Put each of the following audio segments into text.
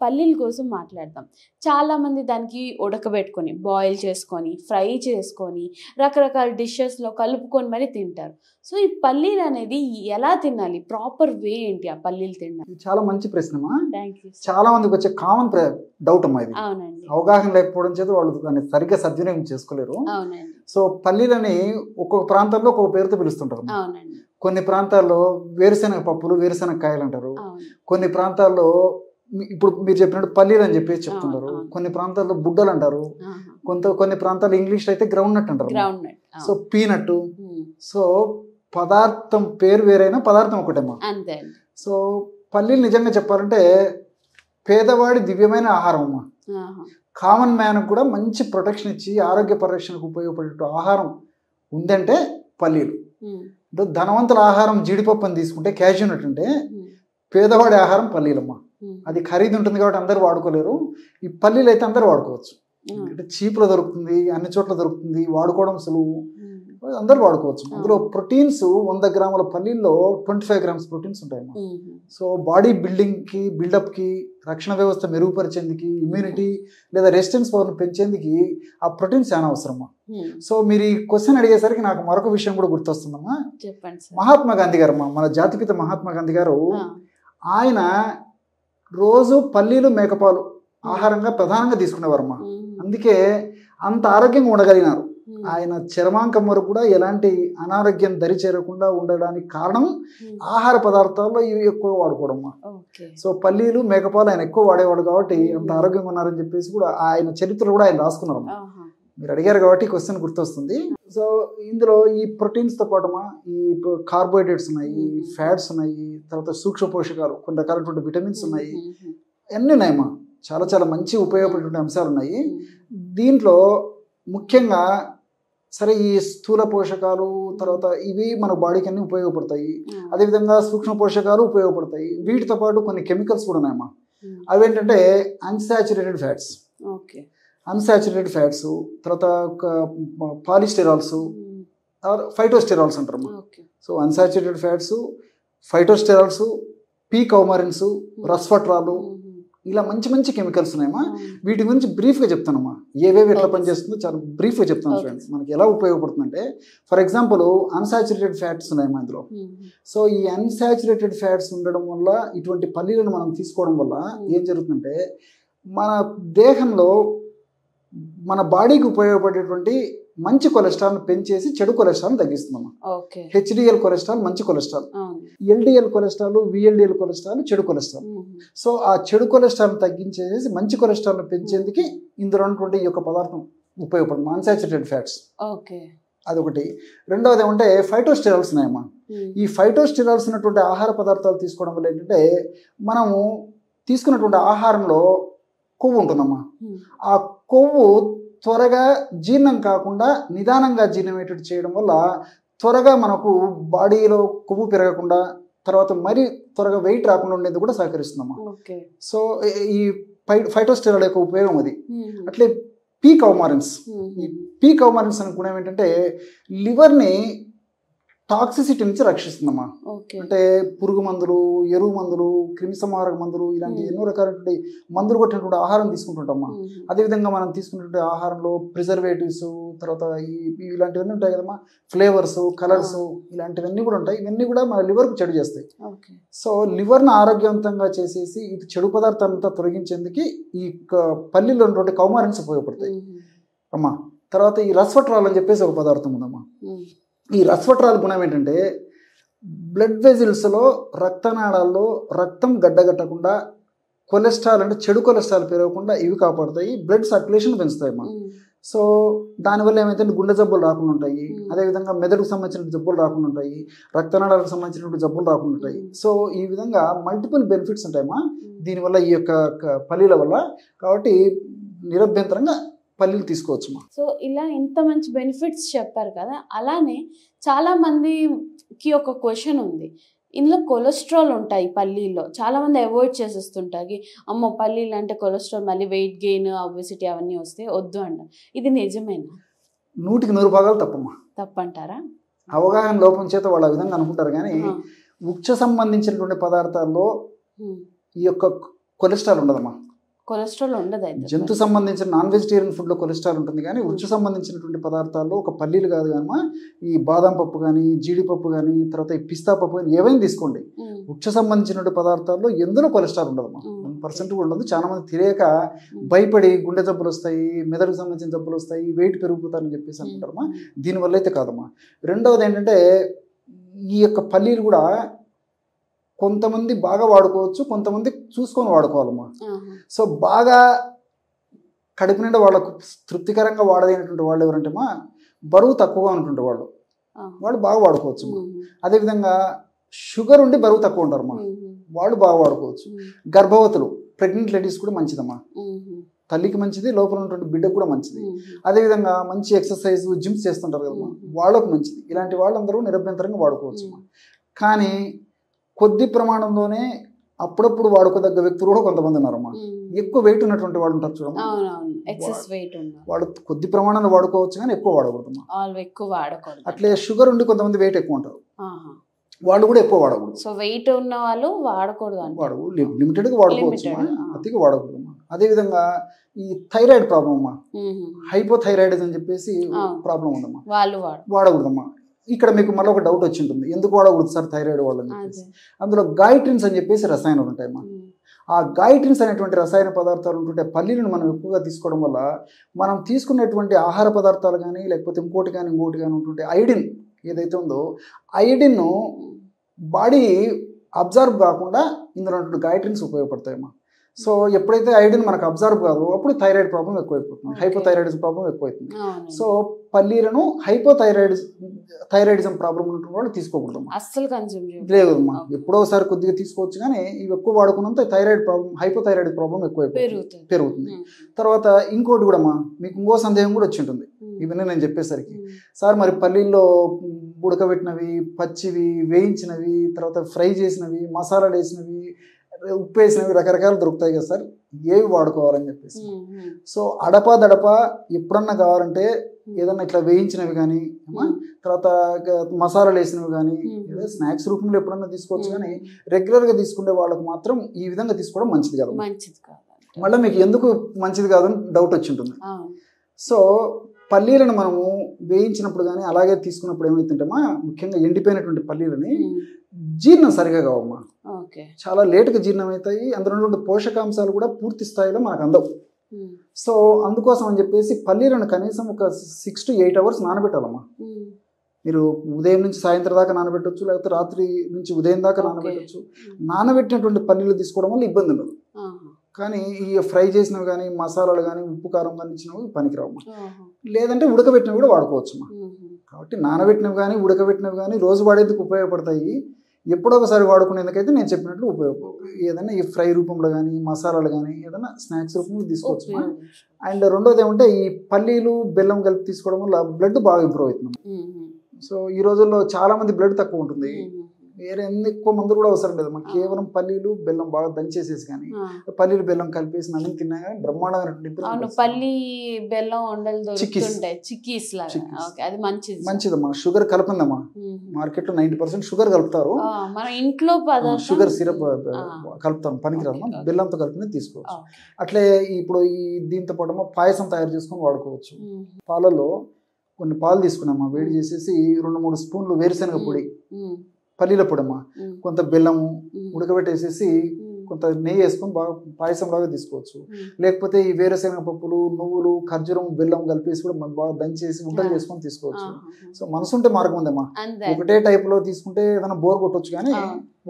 పల్లీల కోసం మాట్లాడదాం. చాలామంది దానికి ఉడకబెట్టుకొని, బాయిల్ చేసుకొని, ఫ్రై చేసుకొని, రకరకాల డిషెస్‌లో కలుపుకొని మరి తింటారు. సో, ఈ పల్లీలనేది ఎలా తినాలి? ప్రాపర్ వే ఏంటి ఆ పల్లీలు తినడానికి? ఇది చాలా మంచి ప్రశ్నమ్మా. Thank you. చాలా మందికి వచ్చే కామన్ డౌట్ అమ్మా ఇది. అవునండి. అవగాహన లేకపోవడం చేత వాళ్ళు దాన్ని సరిగ్గా సద్వినియోగం చేసుకోలేరు. అవునండి. సో పల్లీలని ఒక్కొక్క ప్రాంతంలో ఒక్కొక్క పేరుతో పిలుస్తుంటారు. అవునండి. కొన్ని ప్రాంతాల్లో వేరుశెనగ పప్పులు, వేరుశెనగ కాయలు అంటారు. అవును. కొన్ని ప్రాంతాల్లో ఇప్పుడు మీరు చెప్పినట్టు పల్లీలు అని చెప్పేసి చెప్తుంటారు. అవును. కొన్ని ప్రాంతాల్లో బుడ్డలు అంటారు. కొన్ని ప్రాంతాల్లో ఇంగ్లీష్లో అయితే గ్రౌండ్ నట్ అంటారు. Ground nut. So peanut. So పదార్థం పేరు వేరైనా పదార్థం ఒకటేమా. అంతే అండి. సో పల్లీలు నిజంగా చెప్పాలంటే పేదవాడి దివ్యమైన ఆహారం అమ్మా. కామన్ మ్యాన్ కూడా మంచి ప్రొటెక్షన్ ఇచ్చి ఆరోగ్య పరిరక్షణకు ఉపయోగపడే ఆహారం ఉందంటే పల్లీలు. ధనవంతుల ఆహారం జీడిపప్పు అని తీసుకుంటే క్యాష్యూ నట్ అంటే పేదవాడి ఆహారం పల్లీలమ్మా. అది ఖరీదు ఉంటుంది కాబట్టి అందరూ వాడుకోలేరు. ఈ పల్లీలు అయితే అందరూ వాడుకోవచ్చు. అంటే చీప్లో దొరుకుతుంది, అన్ని చోట్ల దొరుకుతుంది, వాడుకోవడం సులువు, అందరూ వాడుకోవచ్చు. అందులో ప్రోటీన్స్ 100 గ్రాముల పల్లీల్లో 25 గ్రామ్స్ ప్రోటీన్స్ ఉంటాయమ్మా. సో బాడీ బిల్డింగ్కి, బిల్డప్కి, రక్షణ వ్యవస్థ మెరుగుపరిచేందుకు, ఇమ్యూనిటీ లేదా రెసిస్టెన్స్ పవర్ని పెంచేందుకు ఆ ప్రోటీన్స్ చాలా అవసరమ్మా. సో మీరు ఈ క్వశ్చన్ అడిగేసరికి నాకు మరొక విషయం కూడా గుర్తొస్తుందమ్మా. చెప్పండి. మహాత్మా గాంధీ గారు, మన జాతిపిత మహాత్మా గాంధీ గారు, ఆయన రోజు పల్లీలు మేకపాలు ఆహారంగా ప్రధానంగా తీసుకునేవారమ్మా. అందుకే అంత ఆరోగ్యంగా ఉండగలిగినారు. ఆయన చర్మాంకం వరకు కూడా ఎలాంటి అనారోగ్యం దరి చేరకుండా ఉండడానికి కారణం ఆహార పదార్థాల్లో ఇవి ఎక్కువ వాడుకోవడమ్మా. సో పల్లీలు మేకపాలు ఆయన ఎక్కువ వాడేవాడు కాబట్టి అంత ఆరోగ్యంగా ఉన్నారని చెప్పేసి కూడా ఆయన చరిత్రలో కూడా ఆయన రాసుకున్నారమ్మా. మీరు అడిగారు కాబట్టి క్వశ్చన్ గుర్తొస్తుంది. సో ఇందులో ఈ ప్రోటీన్స్తో పాటుమా ఈ కార్బోహైడ్రేట్స్ ఉన్నాయి, ఫ్యాట్స్ ఉన్నాయి, తర్వాత సూక్ష్మ పోషకాలు, కొన్ని రకాలైనటువంటి విటమిన్స్ ఉన్నాయి, అన్నీ ఉన్నాయమ్మా. చాలా చాలా మంచి ఉపయోగపడే అంశాలు ఉన్నాయి. దీంట్లో ముఖ్యంగా సరే ఈ స్థూల పోషకాలు, తర్వాత ఇవి మన బాడీకి అన్నీ ఉపయోగపడతాయి. అదేవిధంగా సూక్ష్మ పోషకాలు ఉపయోగపడతాయి. వీటితో పాటు కొన్ని కెమికల్స్ కూడా ఉన్నాయమ్మా. అవేంటంటే అన్సాచురేటెడ్ ఫ్యాట్స్, అన్సాచురేటెడ్ ఫ్యాట్స్, తర్వాత పాలిస్టెరాల్స్, ఫైటోస్టెరాల్స్ అంటారమ్మా. So unsaturated fats, phytosterols, p coumarins, రస్ఫట్రాలు, ఇలా మంచి మంచి కెమికల్స్ ఉన్నాయమ్మా. వీటి గురించి బ్రీఫ్గా చెప్తానమ్మా. ఏవేవి ఎట్లా పనిచేస్తుందో చాలా బ్రీఫ్గా చెప్తాను ఫ్రెండ్స్. మనకి ఎలా ఉపయోగపడుతుందంటే, ఫర్ ఎగ్జాంపుల్ అన్సాచురేటెడ్ ఫ్యాట్స్ ఉన్నాయమ్మా ఇందులో. సో ఈ అన్సాచురేటెడ్ ఫ్యాట్స్ ఉండడం వల్ల, ఇటువంటి పల్లీలను మనం తీసుకోవడం వల్ల ఏం జరుగుతుందంటే, మన దేహంలో మన బాడీకి ఉపయోగపడేటువంటి మంచి కొలెస్ట్రాల్ని పెంచేసి చెడు కొలెస్ట్రాల్ని తగ్గిస్తుందమ్మా. హెచ్డిఎల్ కొలెస్ట్రాల్ మంచి cholesterol, LDL cholesterol, VLDL cholesterol చెడు కొలెస్ట్రాల్. సో ఆ చెడు కొలెస్ట్రాల్ని తగ్గించేసి మంచి కొలెస్ట్రాల్ని పెంచేందుకు ఇందులో ఉన్నటువంటి ఈ యొక్క పదార్థం ఉపయోగపడుతుంది, అన్సాచురేటెడ్ ఫ్యాట్స్. అదొకటి. రెండవది ఏమంటే ఫైటోస్టెరాల్స్ ఉన్నాయమ్మా. ఈ ఫైటోస్టెరాల్స్ ఉన్నటువంటి ఆహార పదార్థాలు తీసుకోవడం వల్ల ఏంటంటే, మనము తీసుకున్నటువంటి ఆహారంలో కొవ్వు ఉంటుందమ్మా. ఆ కొవ్వు త్వరగా జీర్ణం కాకుండా నిదానంగా జీర్ణమయ్యేటట్టు చేయడం వల్ల త్వరగా మనకు బాడీలో కొవ్వు పెరగకుండా, తర్వాత మరీ త్వరగా వెయిట్ రాకుండా ఉండేది కూడా సహకరిస్తుందమ్మా. సో ఈ ఫైటోస్టెరాల్ యొక్క ఉపయోగం అది. అట్లే పీ కౌమారిన్స్, ఈ పీ కౌమారిన్స్ అనే గుణం ఏంటంటే లివర్ని టాక్సిసిటీ నుంచి రక్షిస్తుందమ్మా. అంటే పురుగు మందులు, ఎరువు మందులు, క్రిమి సంహారక మందులు, ఇలాంటి ఎన్నో రకాలైనటువంటి మందులు కొట్టినటువంటి ఆహారం తీసుకుంటుంటామా. అదేవిధంగా మనం తీసుకున్నటువంటి ఆహారంలో ప్రిజర్వేటివ్స్, తర్వాత ఇలాంటివన్నీ ఉంటాయి కదమ్మా, ఫ్లేవర్స్, కలర్స్, ఇలాంటివన్నీ కూడా ఉంటాయి. ఇవన్నీ కూడా మన లివర్కు చెడు చేస్తాయి. సో లివర్ను ఆరోగ్యవంతంగా చేసేసి ఇది చెడు పదార్థాలంతా తొలగించేందుకు ఈ పల్లీలో ఉన్నటువంటి కౌమారిన్స్ ఉపయోగపడతాయి అమ్మా. తర్వాత ఈ రస్వట్రాల్ అని చెప్పేసి ఒక పదార్థం ఉందమ్మా. ఈ రస్వట్రాల్ గుణం ఏంటంటే, బ్లడ్ వెజిల్స్లో, రక్తనాళాల్లో రక్తం గడ్డగట్టకుండా, కొలెస్ట్రాల్ అంటే చెడు కొలెస్ట్రాల్ పెరగకుండా ఇవి కాపాడుతాయి. Blood circulation పెంచుతాయమ్మా. సో దానివల్ల ఏమైతే గుండె జబ్బులు రాకుండా ఉంటాయి, అదేవిధంగా మెదడుకు సంబంధించిన జబ్బులు రాకుండా ఉంటాయి, రక్తనాళాలకు సంబంధించినటువంటి జబ్బులు రాకుండా ఉంటాయి. సో ఈ విధంగా మల్టిపుల్ బెనిఫిట్స్ ఉంటాయమ్మా దీనివల్ల, ఈ యొక్క పల్లీల వల్ల. కాబట్టి నిరభ్యంతరంగా పల్లీలు తీసుకోవచ్చుమా. సో ఇలా ఇంత మంచి బెనిఫిట్స్ చెప్పారు కదా, అలానే చాలా మందికి ఒక క్వశ్చన్ ఉంది. ఇందులో కొలెస్ట్రాల్ ఉంటాయి పల్లీల్లో, చాలా మంది అవాయిడ్ చేసేస్తుంటారు. అమ్మో పల్లీలు అంటే కొలెస్ట్రాల్, మళ్ళీ వెయిట్ గెయిన్, ఒబెసిటీ అవన్నీ వస్తే వద్దు అంటారు. ఇది నిజమేనా? 100కి 100 భాగాలు తప్పమ్మా. తప్పంటారా? అవగాహన లోపం చేత వాళ్ళు ఆ విధంగా అనుకుంటారు. కానీ వృక్ష సంబంధించినటువంటి పదార్థాల్లో ఈ యొక్క కొలెస్ట్రాల్ ఉండదమ్మా. కొలెస్ట్రాల్ ఉండదు అయితే. జంతు సంబంధించిన నాన్ వెజిటేరియన్ ఫుడ్లో కొలెస్ట్రాల్ ఉంటుంది, కానీ వృక్ష సంబంధించినటువంటి పదార్థాల్లో ఒక పల్లీలు కాదు కానీ ఈ బాదం పప్పు కానీ, జీడిపప్పు కానీ, తర్వాత ఈ పిస్తా పప్పు కానీ ఏవైనా తీసుకోండి, వృక్ష సంబంధించినటువంటి పదార్థాల్లో ఎందులో కొలెస్ట్రాల్ ఉండదమ్మా, 1% కూడా ఉండదు. చాలా మంది తెలియక భయపడి గుండె జబ్బులు వస్తాయి, మెదడుకు సంబంధించిన జబ్బులు వస్తాయి, వెయిట్ పెరిగిపోతారని చెప్పేసి అనుకుంటారమ్మా. దీనివల్ల అయితే కాదమ్మా. రెండవది ఏంటంటే ఈ యొక్క పల్లీలు కూడా కొంతమంది బాగా వాడుకోవచ్చు, కొంతమంది చూసుకొని వాడుకోవాలమ్మా. సో బాగా కడుపు నిండా వాళ్ళకు తృప్తికరంగా వాడదైనటువంటి వాళ్ళు ఎవరంటే బరువు తక్కువగా ఉన్నటువంటి వాళ్ళు బాగా వాడుకోవచ్చు. అదేవిధంగా షుగర్ ఉండి బరువు తక్కువ ఉంటారమ్మా, వాళ్ళు బాగా వాడుకోవచ్చు. గర్భవతులు, ప్రెగ్నెంట్ లేడీస్ కూడా మంచిదమ్మా, తల్లికి మంచిది, లోపల ఉన్నటువంటి బిడ్డకు కూడా మంచిది. అదేవిధంగా మంచి ఎక్సర్సైజ్ జిమ్స్ చేస్తుంటారు కదమ్మా, వాళ్ళకు మంచిది. ఇలాంటి వాళ్ళందరూ నిరభ్యంతరంగా వాడుకోవచ్చు. కానీ కొద్ది ప్రమాణంలోనే అప్పుడప్పుడు వాడుకోదగ్గ వ్యక్తులు కూడా కొంతమంది ఉన్నారమ్మా. ఎక్కువ వెయిట్ ఉన్నటువంటి వాళ్ళు ఉంటారు చూడమ్మా, వాళ్ళు కొద్ది ప్రమాణంలో వాడుకోవచ్చు కానీ ఎక్కువ వాడకూడదమ్మా. అట్లే షుగర్ ఉండి కొంతమంది వెయిట్ ఎక్కువ ఉంటారు, వాళ్ళు కూడా ఎక్కువ వాడకూడదు. సో వెయిట్ ఉన్న వాళ్ళు వాడకూడదు, లిమిటెడ్గా వాడుకోవచ్చు, అతిగా వాడకూడదమ్మా. అదేవిధంగా ఈ థైరాయిడ్ ప్రాబ్లం అమ్మా, హైపోథైరాయిడ్ అని చెప్పేసి ప్రాబ్లం ఉందమ్మా, వాళ్ళు వాడకూడదమ్మా. ఇక్కడ మీకు మళ్ళీ ఒక డౌట్ వచ్చి ఉంటుంది, ఎందుకు వాడకూడదు సార్ థైరాయిడ్ వాళ్ళని చెప్పేసి. అందులో గాయిట్రిన్స్ అని చెప్పేసి రసాయనాలు ఉంటాయమ్మా. ఆ గాయిట్రిన్స్ అనేటువంటి రసాయన పదార్థాలు ఉంటుంటే పల్లీలను మనం ఎక్కువగా తీసుకోవడం వల్ల మనం తీసుకునేటువంటి ఆహార పదార్థాలు కానీ, లేకపోతే ఇంకోటి కానీ ఉంటుంటే ఐడిన్ ఏదైతే ఉందో, ఐడిన్ను బాడీ అబ్జర్వ్ కాకుండా ఇందులో ఉన్నటువంటి గాయిట్రిన్స్ ఉపయోగపడతాయమ్మా. సో ఎప్పుడైతే ఐడిన్ మనకు అబ్జర్వ్ కాదు అప్పుడు థైరాయిడ్ ప్రాబ్లం ఎక్కువైపోతుంది, హైపోథైరాయిడిజం ప్రాబ్లం ఎక్కువైతుంది. సో పల్లీలను థైరాయిడిజం ప్రాబ్లం ఉన్నటువంటి వాళ్ళు తీసుకోకూడదు, అస్సలు కన్స్యూమ్ లేదమ్మా. ఎప్పుడో ఒకసారి కొద్దిగా తీసుకోవచ్చు, కానీ ఇవి ఎక్కువ వాడుకున్నంత థైరాయిడ్ ప్రాబ్లం, హైపోథైరాయిడ్ ప్రాబ్లం పెరుగుతుంది. తర్వాత ఇంకోటి కూడా మీకు ఇంకో సందేహం కూడా వచ్చి ఉంటుంది ఇవన్నీ నేను చెప్పేసరికి. సార్ మరి పల్లీల్లో ఉడకబెట్టినవి, పచ్చివి, వేయించినవి, తర్వాత ఫ్రై చేసినవి, మసాలాలు వేసినవి, ఉప్పు వేసినవి రకరకాలు దొరుకుతాయి కదా సార్, ఏవి వాడుకోవాలని చెప్పేసి. సో దడప ఎప్పుడన్నా కావాలంటే ఏదన్నా ఇట్లా వేయించినవి కానీ, తర్వాత మసాలాలు వేసినవి కానీ, ఏదో స్నాక్స్ రూపంలో ఎప్పుడన్నా తీసుకోవచ్చు, కానీ రెగ్యులర్గా తీసుకునే వాళ్ళకు మాత్రం ఈ విధంగా తీసుకోవడం మంచిది కాదు. మళ్ళీ మీకు ఎందుకు మంచిది కాదని డౌట్ వచ్చి ఉంటుంది. సో పల్లీలను మనము వేయించినప్పుడు కానీ అలాగే తీసుకున్నప్పుడు ఏమైతుంటామా, ముఖ్యంగా ఎండిపోయినటువంటి పల్లీలని జీర్ణం సరిగా కావమ్మా, చాలా లేటుగా జీర్ణం అవుతాయి. అందులో ఉన్నటువంటి పోషకాంశాలు కూడా పూర్తి స్థాయిలో మనకు అందవు. సో అందుకోసం అని చెప్పేసి పల్లీలను కనీసం ఒక 6 to 8 hours నానబెట్టాలమ్మా. మీరు ఉదయం నుంచి సాయంత్రం దాకా నానబెట్టవచ్చు, లేకపోతే రాత్రి నుంచి ఉదయం దాకా నానబెట్టవచ్చు. నానబెట్టినటువంటి పల్లీలు తీసుకోవడం వల్ల ఇబ్బంది ఉండదు. కానీ ఈ ఫ్రై చేసినవి కానీ, మసాలాలు కానీ, ఉప్పు కారం కానీ ఇచ్చినవి పనికిరావు. లేదంటే ఉడకబెట్టినవి కూడా వాడుకోవచ్చు. కాబట్టి నానబెట్టినవి కానీ, ఉడకబెట్టినవి కానీ రోజు వాడేందుకు ఉపయోగపడతాయి. ఎప్పుడో ఒకసారి వాడుకునేందుకైతే నేను చెప్పినట్లు ఏదైనా ఈ ఫ్రై రూపంలో కానీ, మసాలాలు కానీ, ఏదైనా స్నాక్స్ రూపంలో తీసుకోవచ్చు. అండ్ రెండోది ఏమంటే ఈ పల్లీలు బెల్లం కలిపి తీసుకోవడం వల్ల బ్లడ్ బాగా ఇంప్రూవ్ అవుతుంది. సో ఈ రోజుల్లో చాలా మంది బ్లడ్ తక్కువ ఉంటుంది, వేరే ఎక్కువ మందులు కూడా అవసరం లేదు. మనకి కేవలం పల్లీలు బెల్లం బాగా దంచేసేసి కానీ, పల్లీలు బెల్లం కలిపేసి అన్నం తిన్నా కానీ బ్రహ్మాండమైన పల్లి బెల్లం మంచిదమ్మా. షుగర్ కలపందమ్మా, మార్కెట్ లో 90% షుగర్ కలుపుతారు, ఇంట్లో షుగర్ సిరప్ కలుపుతాం, పనికిరాదమ్మా. బెల్లంతో కలిపిన తీసుకోవచ్చు. అట్లే ఇప్పుడు ఈ దీంతో పాటు పాయసం తయారు చేసుకొని వాడుకోవచ్చు. పాలలో కొన్ని పాలు తీసుకున్నామా, వేడి చేసేసి 2-3 స్పూన్లు వేరుశనగ పొడి, పల్లీల పొడమ్మా, కొంత బెల్లము ఉడకబెట్టేసేసి కొంత నెయ్యి వేసుకొని బాగా పాయసం లాగా తీసుకోవచ్చు. లేకపోతే ఈ వేరుశనగ పప్పులు, నువ్వులు, ఖర్జూరం, బెల్లం కలిపేసి కూడా బాగా దంచేసి ఉండలు చేసుకొని తీసుకోవచ్చు. సో మనసుంటే మార్గం ఉందమ్మా. ఒకటే టైప్ లో తీసుకుంటే ఏదైనా బోర్ కొట్టొచ్చు, కానీ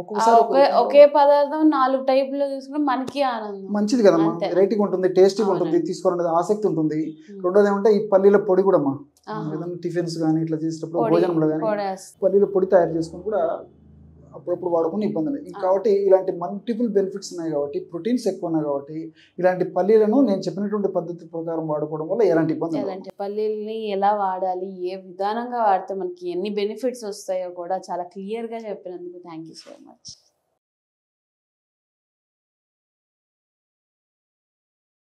ఒక్కొక్కసారి ఒకే పదార్థం 4 టైపులో తీసుకుంటే మనకి ఆనందం, మంచిది కదమ్మా. వెరైటీగా ఉంటుంది, టేస్టీగా ఉంటుంది, తీసుకోవాలనేది ఆసక్తి ఉంటుంది. రెండోది ఏమంటే ఈ పల్లీల పొడి కూడా అమ్మా, ఏదైనా టిఫిన్స్ కానీ ఇట్లా చేసేటప్పుడు భోజనంలో కానీ పల్లీల పొడి తయారు చేసుకొని కూడా అప్పుడప్పుడు వాడుకుని ఇబ్బంది లేదు. కాబట్టి ఇలాంటి మల్టిపుల్ బెనిఫిట్స్ ఉన్నాయి కాబట్టి, ప్రోటీన్స్ ఎక్కువ ఉన్నాయి కాబట్టి ఇలాంటి పల్లీలను నేను చెప్పినటువంటి పద్ధతి ప్రకారం వాడుకోవడం వల్ల ఎలాంటి ఇబ్బంది లేదు. పల్లీలని ఎలా వాడాలి, ఏ విధానంగా వాడితే మనకి ఎన్ని బెనిఫిట్స్ వస్తాయో కూడా చాలా క్లియర్గా చెప్పినందుకు థ్యాంక్ యూ సో మచ్.